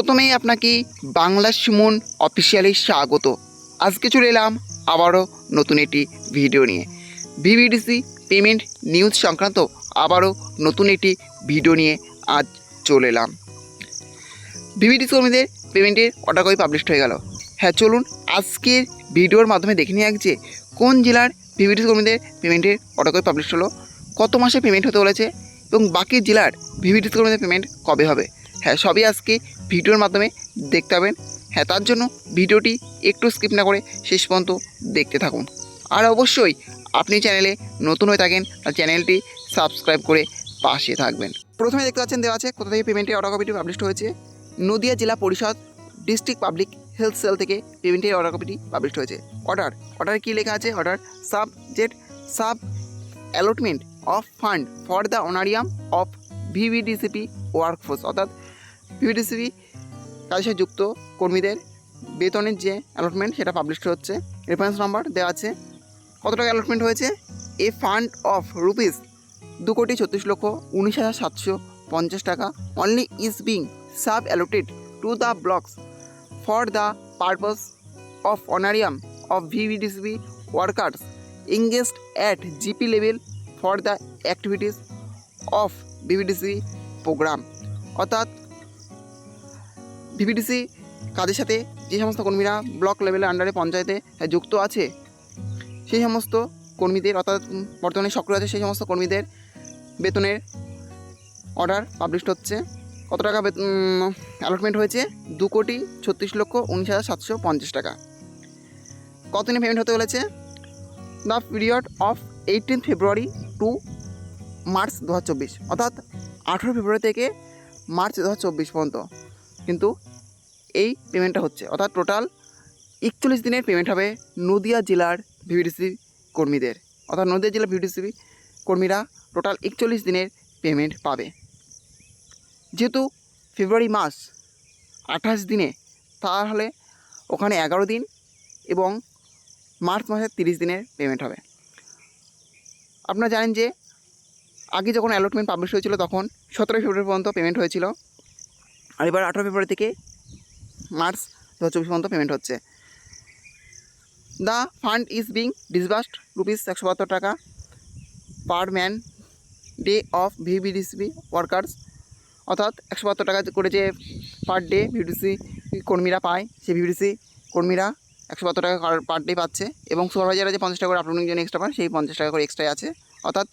প্রথমেই আপনাকে বাংলা সুমন অফিসিয়ালি স্বাগত। আজকে চলে এলাম আবারও নতুন একটি ভিডিও নিয়ে। ভিভিডিসি পেমেন্ট নিউজ সংক্রান্ত আবারও নতুন একটি ভিডিও নিয়ে আজ চলে এলাম। ভিভিডিসি কর্মীদের পেমেন্টের অর্ডার কপি পাবলিশ হয়ে গেল। হ্যাঁ, চলুন আজকের ভিডিওর মাধ্যমে দেখে নিয়ে যে কোন জেলার ভিভিডিসি কর্মীদের পেমেন্টের অর্ডার কপি পাবলিশ হলো, কত মাসে পেমেন্ট হতে বলেছে এবং বাকি জেলার ভিভিডিসি কর্মীদের পেমেন্ট কবে হবে। হ্যাঁ, সবই আজকে ভিডিওর মাধ্যমে দেখতে পাবেন। হ্যাঁ, তার জন্য ভিডিওটি একটু স্কিপ না করে শেষ পর্যন্ত দেখতে থাকুন। আর অবশ্যই আপনি চ্যানেলে নতুন হয়ে থাকেন আর চ্যানেলটি সাবস্ক্রাইব করে পাশে থাকবেন। প্রথমে দেখতে পাচ্ছেন দেওয়া আছে কোথা থেকে পেমেন্টের অর্ডার কপিটি পাবলিশ হয়েছে। নদিয়া জেলা পরিষদ ডিস্ট্রিক্ট পাবলিক হেলথ সেল থেকে পেমেন্টের অর্ডার কপিটি পাবলিশ হয়েছে। অর্ডারে কী লেখা আছে? Order sub allotment of fund for the honorarium of VVDCP workforce, অর্থাৎ ভিভিডিসিপি কাজের সাথে যুক্ত কর্মীদের বেতনের যে অ্যালটমেন্ট সেটা পাবলিশ হচ্ছে। রেফারেন্স নাম্বার দেওয়া আছে। কত টাকা অ্যালটমেন্ট হয়েছে? এ ফান্ড অফ রুপিস 2,36,19,750 টাকা only is being sub allotted to the blocks for the purpose of honorarium of VVDCP workers engaged at GP level for the activities of VVDC programme, অর্থাৎ VVDC কাজের সাথে যে সমস্ত কর্মীরা block লেভেলের আন্ডারে পঞ্চায়েতে যুক্ত আছে সেই সমস্ত কর্মীদের, অর্থাৎ বর্তমানে সক্রিয় আছে সেই সমস্ত কর্মীদের বেতনের অর্ডার পাবলিশ হচ্ছে। কত টাকা অ্যালটমেন্ট হয়েছে? 2,36,19,750 টাকা। কতদিনে পেমেন্ট হতে বলেছে? The period of 18 February to March 2024, অর্থাৎ 18 ফেব্রুয়ারি থেকে মার্চ 2024 পর্যন্ত কিন্তু এই পেমেন্টটা হচ্ছে, অর্থাৎ টোটাল 41 দিনের পেমেন্ট হবে নদিয়া জেলার ভিভিডিসি কর্মীদের, অর্থাৎ নদিয়া জেলার ভিভিডিসি কর্মীরা টোটাল 41 দিনের পেমেন্ট পাবে। যেহেতু ফেব্রুয়ারি মাস 28 দিনে, তাহলে ওখানে 11 দিন এবং মার্চ মাসের 30 দিনের পেমেন্ট হবে। আপনারা জানেন যে আগে যখন অ্যালটমেন্ট পাবলিশ হয়েছিল তখন 17 ফেব্রুয়ারি পর্যন্ত পেমেন্ট হয়েছিল, আর এবার 18 ফেব্রুয়ারি থেকে মার্চ 2024 পর্যন্ত পেমেন্ট হচ্ছে। The fund is being disbursed rupees 172 টাকা per man day of VVDC workers, অর্থাৎ 172 টাকা করে যে পার ডে ভিভিডিসি কর্মীরা পায়, সেই ভিভিডিসি কর্মীরা 172 টাকা পার ডে পাচ্ছে এবং সুপারভাইজাররা যে 50 টাকা করে আপলোডিং জন্য এক্সট্রা পায় সেই 50 টাকা করে এক্সট্রাই আছে। অর্থাৎ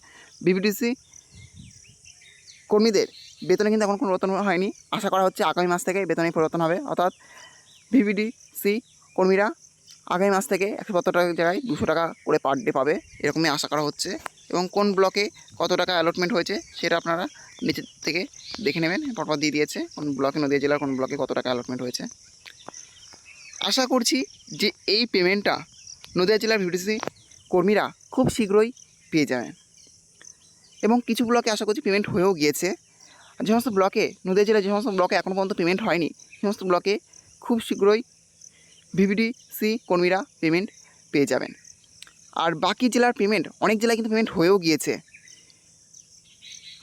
ভিভিডিসি কর্মীদের বেতনে কিন্তু এখন কোনো পরিবর্তন হয়নি। আশা করা হচ্ছে আগামী মাস থেকে বেতনে পরিবর্তন হবে, অর্থাৎ ভিভিডিসি কর্মীরা আগামী মাস থেকে 172 টাকার জায়গায় 200 টাকা করে পার ডে পাবে, এরকমই আশা করা হচ্ছে। এবং কোন ব্লকে কত টাকা অ্যালটমেন্ট হয়েছে সেটা আপনারা নিচের থেকে দেখে নেবেন, পরপর দিয়ে দিয়েছে কোন ব্লকে, নদিয়া জেলার কোন ব্লকে কত টাকা অ্যালটমেন্ট হয়েছে। আশা করছি যে এই পেমেন্টটা নদিয়া জেলার ভিভিডিসি কর্মীরা খুব শীঘ্রই পেয়ে যাবেন এবং কিছু ব্লকে আশা করছি পেমেন্ট হয়েও গিয়েছে। যে সমস্ত ব্লকে, নদিয়া জেলার যে সমস্ত ব্লকে এখনও পর্যন্ত পেমেন্ট হয়নি সেই সমস্ত ব্লকে খুব শীঘ্রই ভিভিডিসি কর্মীরা পেমেন্ট পেয়ে যাবেন। আর বাকি জেলার পেমেন্ট, অনেক জেলায় কিন্তু পেমেন্ট হয়েও গিয়েছে।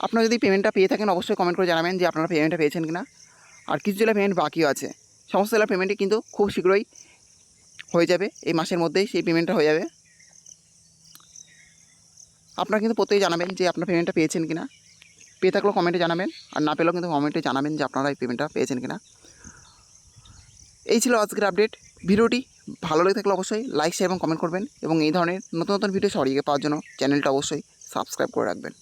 আপনারা যদি পেমেন্টটা পেয়ে থাকেন অবশ্যই কমেন্ট করে জানাবেন যে আপনারা পেমেন্টটা পেয়েছেন কিনা। আর কিছু জেলায় পেমেন্ট বাকিও আছে। সমস্ত জেলার পেমেন্টই কিন্তু খুব শীঘ্রই হয়ে যাবে, এই মাসের মধ্যেই সেই পেমেন্টটা হয়ে যাবে। আপনারা কিন্তু প্রত্যেকেই জানাবেন যে আপনারা পেমেন্টটা পেয়েছেন কিনা। পেয়ে থাকলেও কমেন্টে জানাবেন, আর না পেলেও কিন্তু কমেন্টে জানাবেন যে আপনারা এই পেমেন্টটা পেয়েছেন কিনা। এই ছিল আজকের আপডেট। ভিডিওটি ভালো লেগে থাকলে অবশ্যই লাইক, শেয়ার এবং কমেন্ট করবেন এবং এই ধরনের নতুন নতুন ভিডিও সরিয়ে পাওয়ার জন্য চ্যানেলটা অবশ্যই সাবস্ক্রাইব করে রাখবেন।